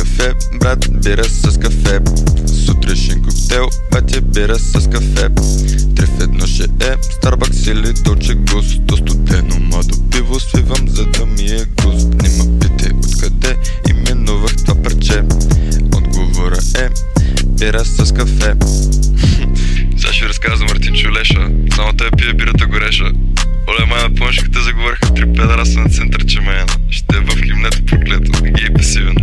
кафе, брат, бира с кафе. Сутрешен коктейл, батя, бира с кафе. 3 в 1 ще е Starbucks или Dolce Gusto. Студено младо пиво свивам, за да ми е густ. Нима пите откъде именувах това парче. Отговора е бира с кафе. Сега ще ви разказвам Мартин Чулеша. Само той пие бирата гореша. Оле, майна, помниш като те заговориха 3 педераса на центърче, майна. Ще е в химнето проклето, ги е песивен.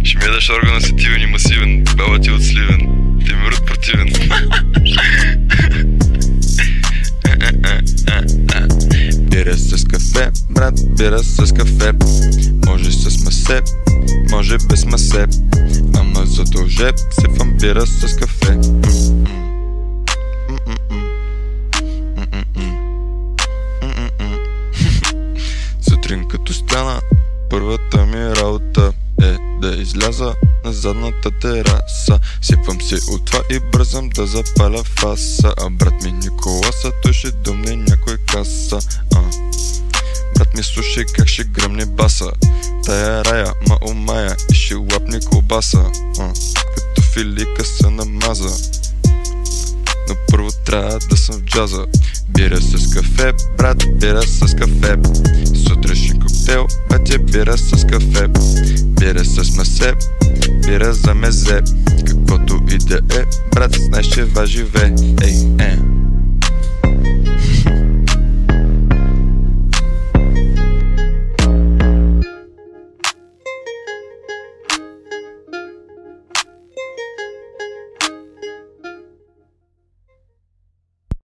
Ще ми ядеш органа сетивен и масивен. Баба ти от сливен, ти ми род противен. Бира с кафе, брат, бира с кафе. Може с масе, може без масе. Ама задълже сипвам бира с кафе. Сутрин като стана, първата ми работа е да изляза на задната тераса. Сипвам си от това и бързам да запаля фаса. А брат ми Николаса, той ще думне някой каса. Брат ми слушай как ще гръмне баса. Тая рая ма умая и ще лапне колбаса. Като филика се намаза, но първо трябва да съм в джаза. Бира с кафе, брат, бира с кафе. Сутрешен коктейл, батя, бира с кафе. Бира с масе, бира за мезе. Каквото и да е, брат, знай ще важи ве. Ей,